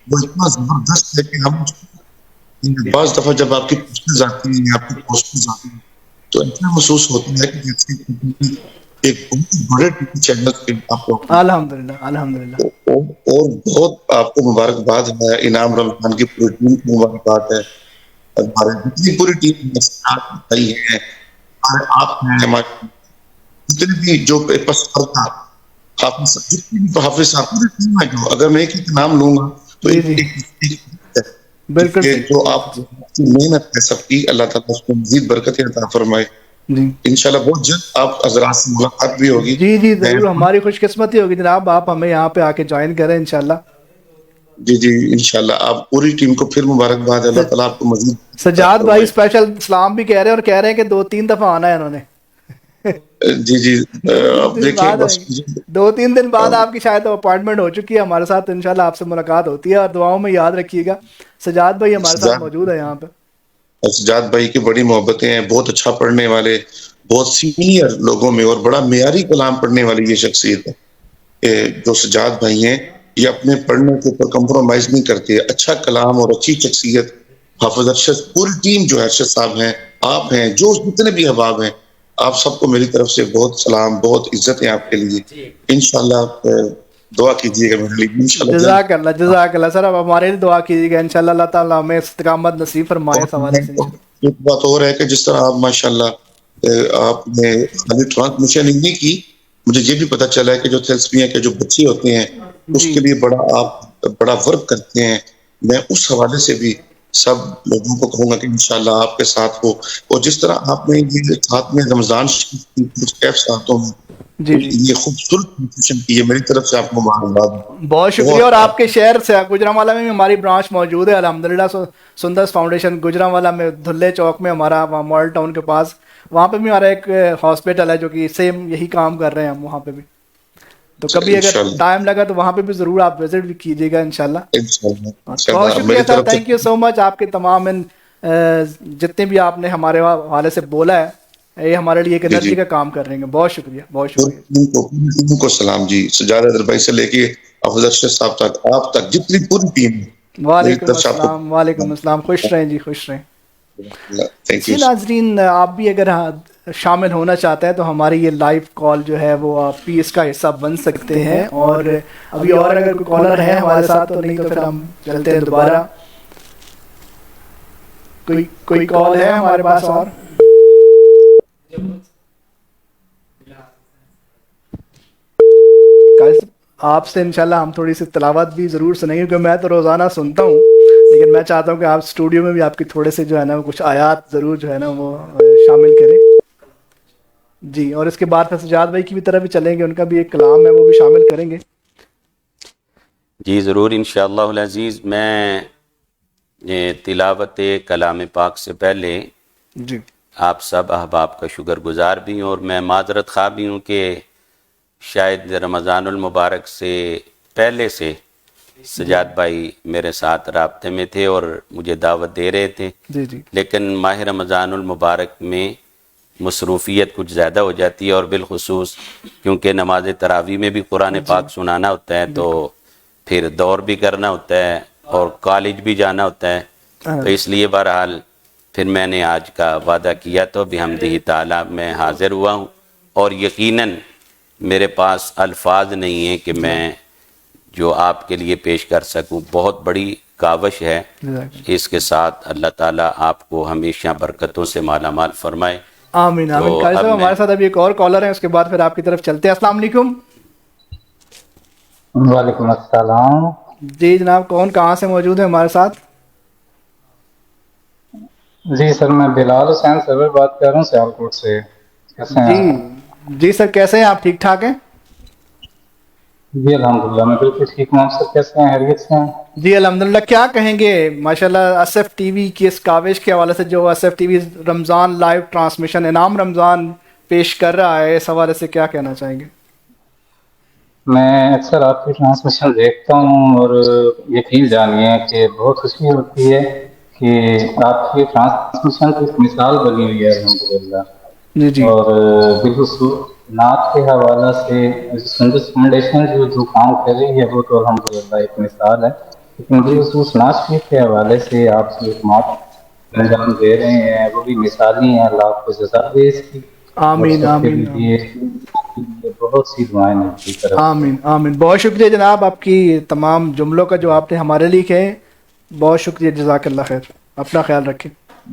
Speaker 7: وہ اتنا زبردست ہے کہ ہم اس کو بعض دفعہ جب آپ کی پوسٹز آتی ہیں یا آپ کی پوسٹز آتی ہیں تو ایسا محسوس ہوتا ہے کہ جیسے ایک بہت بڑے ٹی وی چینل پہ آپ کو
Speaker 1: الحمدللہ الحمدللہ.
Speaker 7: اور بہت آپ کو مبارکباد ہے. انعام رمضان کی پوری ٹیم کو مبارکباد ہے. ہمارے جتنی پوری ٹیم بھائی ہیں، آپ ہیں، ہمارے جتنے بھی جو پسندہ حافظ، جتنی بھی حافظ صاحب پوری ٹیم ہے، جو اگر میں ایک نام لوں گا تو
Speaker 1: جی جی بالکل
Speaker 7: کہ
Speaker 1: صحیح.
Speaker 7: جو آپ کی محنت ہے سب کی، اللہ تعالیٰ اس کو مزید برکت عطا فرمائے.
Speaker 1: جی
Speaker 7: انشاءاللہ بہت جلد آپ حضرات سے ملاقات بھی ہوگی.
Speaker 1: جی جی ضرور، ہماری خوش قسمتی ہوگی جناب، آپ ہمیں یہاں پہ آ کے جوائن کریں انشاءاللہ.
Speaker 7: جی انشاءاللہ آپ پوری ٹیم کو پھر مبارکباد. اللہ تعالیٰ آپ کو مزید
Speaker 1: سجاد بھائی
Speaker 7: فرمائے.
Speaker 1: اسپیشل سلام بھی کہہ رہے ہیں، اور کہہ رہے ہیں کہ 2-3 دفعہ آنا ہے انہوں نے.
Speaker 7: جی
Speaker 1: 2-3
Speaker 7: اب
Speaker 1: دن
Speaker 7: دیکھیں
Speaker 1: بعد
Speaker 7: بس
Speaker 1: 2-3 دن بعد آپ کی شاید اپوائنٹمنٹ ہو چکی ہے ہمارے ساتھ، تو انشاءاللہ آپ سے ملاقات ہوتی ہے، اور دعاؤں میں یاد رکھیے گا. سجاد بھائی ہمارے ساتھ موجود ہے یہاں پہ.
Speaker 7: سجاد بھائی کی بڑی محبتیں ہیں، بہت اچھا پڑھنے والے، بہت سینئر لوگوں میں اور بڑا معیاری کلام پڑھنے والی یہ شخصیت ہے. جو سجاد بھائی ہیں یہ اپنے پڑھنے کے اوپر کمپرومائز نہیں کرتے. اچھا کلام اور اچھی شخصیت. حافظ ارشد، پوری ٹیم جو ہے، ارشد صاحب ہیں، آپ ہیں، جو جتنے بھی احباب ہیں، آپ سب کو میری طرف سے بہت سلام، بہت عزت ہے آپ کے لیے. انشاءاللہ دعا کیجیے گا میرے لیے. انشاءاللہ
Speaker 1: جزاک اللہ جزاک اللہ. سر اب ہمارے لیے دعا کیجیے گا انشاءاللہ، اللہ تعالیٰ ہمیں استقامت نصیب فرمائے اس حوالے سے.
Speaker 7: ایک بات اور ہے کہ جس طرح آپ ماشاءاللہ آپ نے خالی ٹرانسمیشن ہی نہیں کی، مجھے یہ بھی پتا چلا ہے کہ جو تھیلسپیا کے جو بچے ہوتے ہیں اس کے لیے آپ بڑا ورک کرتے ہیں. میں اس حوالے سے بھی سب لوگوں کو کہوں گا کہ انشاءاللہ آپ کے ساتھ ہو. اور جس طرح آپ نے یہ ساتھ میں رمضان شریف کی کچھ ایپ ساتھوں میں
Speaker 1: جی جی
Speaker 7: یہ خوبصورت ٹرانسمیشن کی ہے، میری طرف سے آپ کو مبارکباد.
Speaker 1: بہت شکریہ. اور آپ کے شہر سے گجرانوالہ میں بھی ہماری برانچ موجود ہے الحمدللہ. سندرس فاؤنڈیشن گجرانوالہ میں دھلے چوک میں ہمارا، ماڈل ٹاؤن کے پاس، وہاں پہ بھی ہمارا ایک ہاسپٹل ہے جو کہ سیم یہی کام کر رہے ہیں ہم وہاں پہ بھی. تو کبھی اگر
Speaker 7: انشاءاللہ
Speaker 1: ٹائم لگا تو وہاں پہ بھی ضرور آپ وزٹ بھی کیجیے گا انشاءاللہ. بہت
Speaker 7: انشاءاللہ
Speaker 1: شکریہ
Speaker 7: میری
Speaker 1: سر،
Speaker 7: طرف سے
Speaker 1: تھینک یو سو مچ. آپ کے تمام جتنے بھی آپ نے ہمارے حوالے سے بولا ہے، یہ ہمارے لیے ایک انرجی کا کام کر رہے ہیں. بہت شکریہ، بہت شکریہ.
Speaker 7: ٹیم کو سلام جی. سجاد حیدر بھائی سے لے کے حافظ ارشد صاحب تک، آپ تک، جتنی پوری ٹیم ہے، میری
Speaker 1: وعلیکم
Speaker 7: طرف سے آپ کو
Speaker 1: السلام، وعلیکم السلام. خوش رہیں جی، خوش رہیں.
Speaker 7: تھینک
Speaker 1: جی
Speaker 7: یو.
Speaker 1: ناظرین، آپ بھی اگر شامل ہونا چاہتے ہیں تو ہماری یہ لائیو کال جو ہے وہ آپ بھی اس کا حصہ بن سکتے ہیں. اور ابھی اور اگر کوئی کالر ہے ہمارے ساتھ تو نہیں تو پھر ہم چلتے ہیں دوبارہ. کوئی کال ہے ہمارے پاس؟ اور آپ سے انشاءاللہ ہم تھوڑی سی تلاوت بھی ضرور سنیں گے، کیونکہ میں تو روزانہ سنتا ہوں، لیکن میں چاہتا ہوں کہ آپ اسٹوڈیو میں بھی آپ کی تھوڑے سے جو ہے نا کچھ آیات ضرور جو ہے نا وہ شامل کریں. جی، اور اس کے بعد پھر سجاد بھائی کی بھی طرف بھی چلیں گے، ان کا بھی ایک کلام ہے وہ بھی شامل کریں گے.
Speaker 6: جی ضرور انشاءاللہ العزیز. میں تلاوت کلام پاک سے پہلے
Speaker 1: جی
Speaker 6: آپ سب احباب کا شکر گزار بھی ہوں، اور میں معذرت خواہ بھی ہوں کہ شاید رمضان المبارک سے پہلے سے سجاد بھائی میرے ساتھ رابطے میں تھے اور مجھے دعوت دے رہے تھے،
Speaker 1: جی جی
Speaker 6: لیکن ماہ رمضان المبارک میں مصروفیت کچھ زیادہ ہو جاتی ہے، اور بالخصوص کیونکہ نماز تراویح میں بھی قرآن پاک سنانا ہوتا ہے تو پھر دور بھی کرنا ہوتا ہے اور کالج بھی جانا ہوتا ہے، تو اس لیے بہرحال پھر میں نے آج کا وعدہ کیا تو بحمدہ تعالی میں حاضر ہوا ہوں، اور یقیناً میرے پاس الفاظ نہیں ہیں کہ میں جو آپ کے لیے پیش کر سکوں، بہت بڑی کاوش ہے۔ اس کے ساتھ اللہ تعالیٰ آپ کو ہمیشہ برکتوں سے مالا مال فرمائے۔
Speaker 1: آمین آمین۔ قاری صاحب ہمارے ساتھ ابھی ایک اور کالر ہے، اس کے بعد پھر آپ کی طرف چلتے ہیں۔ السلام علیکم۔
Speaker 8: وعلیکم السلام۔
Speaker 1: جی جناب، کون کہاں سے موجود ہے ہمارے ساتھ؟
Speaker 8: جی سر، میں بلال حسین سرور بات کر رہا ہوں سیالکوٹ سے۔ کیسے ہیں آپ؟
Speaker 1: جی سر، کیسے ہیں آپ؟ ٹھیک ٹھاک ہیں؟
Speaker 8: جی الحمدللہ میں بالکل ٹھیک ہوں۔ آپ سب کیسے ہیں؟ خیریت سے ہیں؟
Speaker 1: جی الحمدللہ۔ کیا کہیں گے ماشاءاللہ ایس ایف ٹی وی کی اس کاوش کے حوالے سے، جو ایس ایف ٹی وی رمضان لائیو ٹرانسمیشن انعام رمضان پیش کر رہا ہے، اس حوالے سے کیا کہنا چاہیں گے؟
Speaker 8: میں اکثر آپ کی ٹرانسمیشن دیکھتا ہوں اور یقین جانیے کہ بہت خوشی ہوتی ہے کہ آپ کی ٹرانسمیشن کی ایک مثال بنی ہوئی ہے الحمدللہ۔
Speaker 1: جی جی۔
Speaker 8: اور بالخصوص نعت کے حوالہ سے سندس فاؤنڈیشن جو کام کر رہی ہے وہ تو الحمدللہ ایک مثال ہے، لیکن بالخصوص نعت شریف کے حوالے سے آپ جو خدمات انجام دے رہے ہیں وہ بھی مثالی ہیں۔ اللہ آپ کو جزا دے اس کی۔
Speaker 1: آمین آمین
Speaker 8: بہت سی دعائیں نبی کی طرف۔
Speaker 1: آمین آمین۔ بہت شکریہ جناب آپ کی تمام جملوں کا جو آپ نے ہمارے لیے کہے، بہت شکریہ، جزاک اللہ خیر۔ اپنا خیال رکھیں۔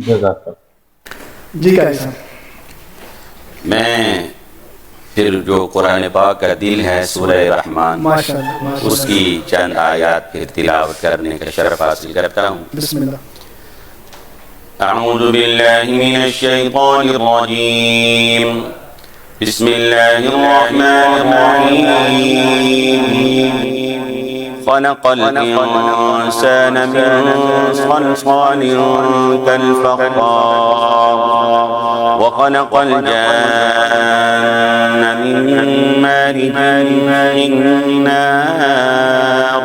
Speaker 8: جزاک اللہ۔
Speaker 1: جی قاری صاحب۔
Speaker 6: میں پھر جو قرآن پاک کا دل ہے سورہ رحمان، اس کی چند آیات کی تلاوت کرنے کا شرف حاصل کرتا ہوں۔
Speaker 1: بسم اللہ۔
Speaker 6: اعوذ باللہ من الشیطان الرجیم، بسم اللہ الرحمن الرحیم۔ خلق الانسان من صلصال كالفخار وخلق الجان من مارج من نار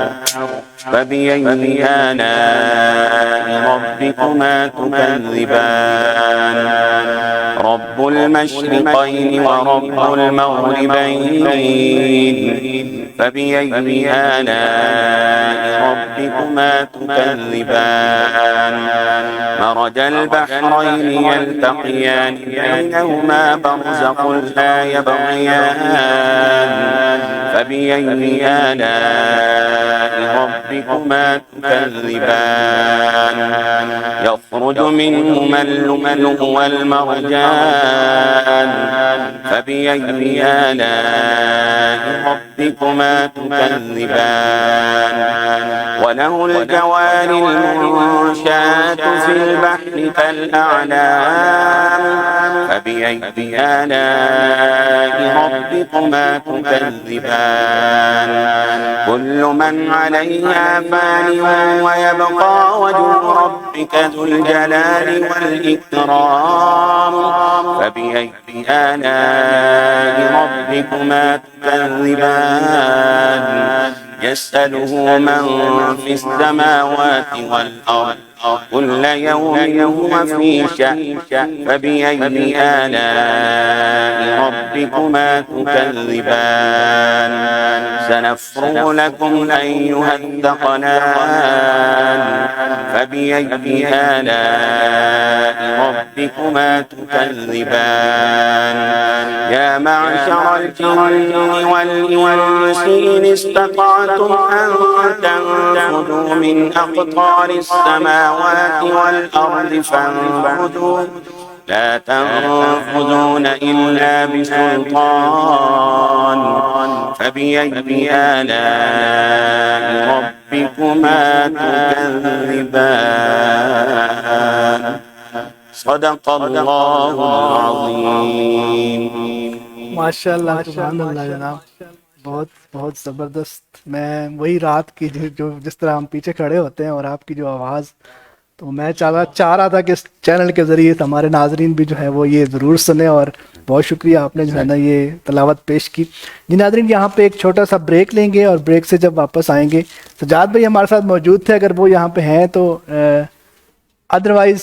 Speaker 6: فبأي آلاء ربكما تكذبان رب المشرقين ورب المغربين فبأي آلاء ربكما تكذبان مرج البحرين يلتقيان بينهما برزخ لا يبغيان فبأي آلاء ربكما تكذبان يخرج منهما اللؤلؤ والمرجان فبأي آلاء ربكما تكذبان وله الجوار المنشآت في البحر كالأعلام فبأي آلاء ربكما تكذبان كل من عليها فان ويبقى وجه ربك ذو الجلال والإكرام فبأي آلاء ربكما تكذبان يسأله من في السماوات والأرض كل يوم هو في شأن فبأي آلاء ربكما تكذبان سنفرغ لكم أيها الثقلان فبأي آلاء ربكما تكذبان يا معشر الجن والإنس إن استطعتم أن تنفذوا من أقطار السماوات والأرض فانفذوا لا تنفذون إلا بسلطان فبأي آلاء ربكما تكذبان صدق الله العظيم۔
Speaker 1: ماشاء اللہ، سبحان اللہ جناب، بہت بہت زبردست۔ میں وہی رات کی جو جس طرح ہم پیچھے کھڑے ہوتے ہیں اور آپ کی جو آواز، تو میں چاہ رہا تھا کہ اس چینل کے ذریعے ہمارے ناظرین بھی جو ہے وہ یہ ضرور سنیں، اور بہت شکریہ آپ نے جو ہے نا یہ تلاوت پیش کی۔ جی ناظرین، یہاں پہ ایک چھوٹا سا بریک لیں گے، اور بریک سے جب واپس آئیں گے سجاد بھائی ہمارے ساتھ موجود تھے، اگر وہ یہاں پہ ہیں تو ادروائز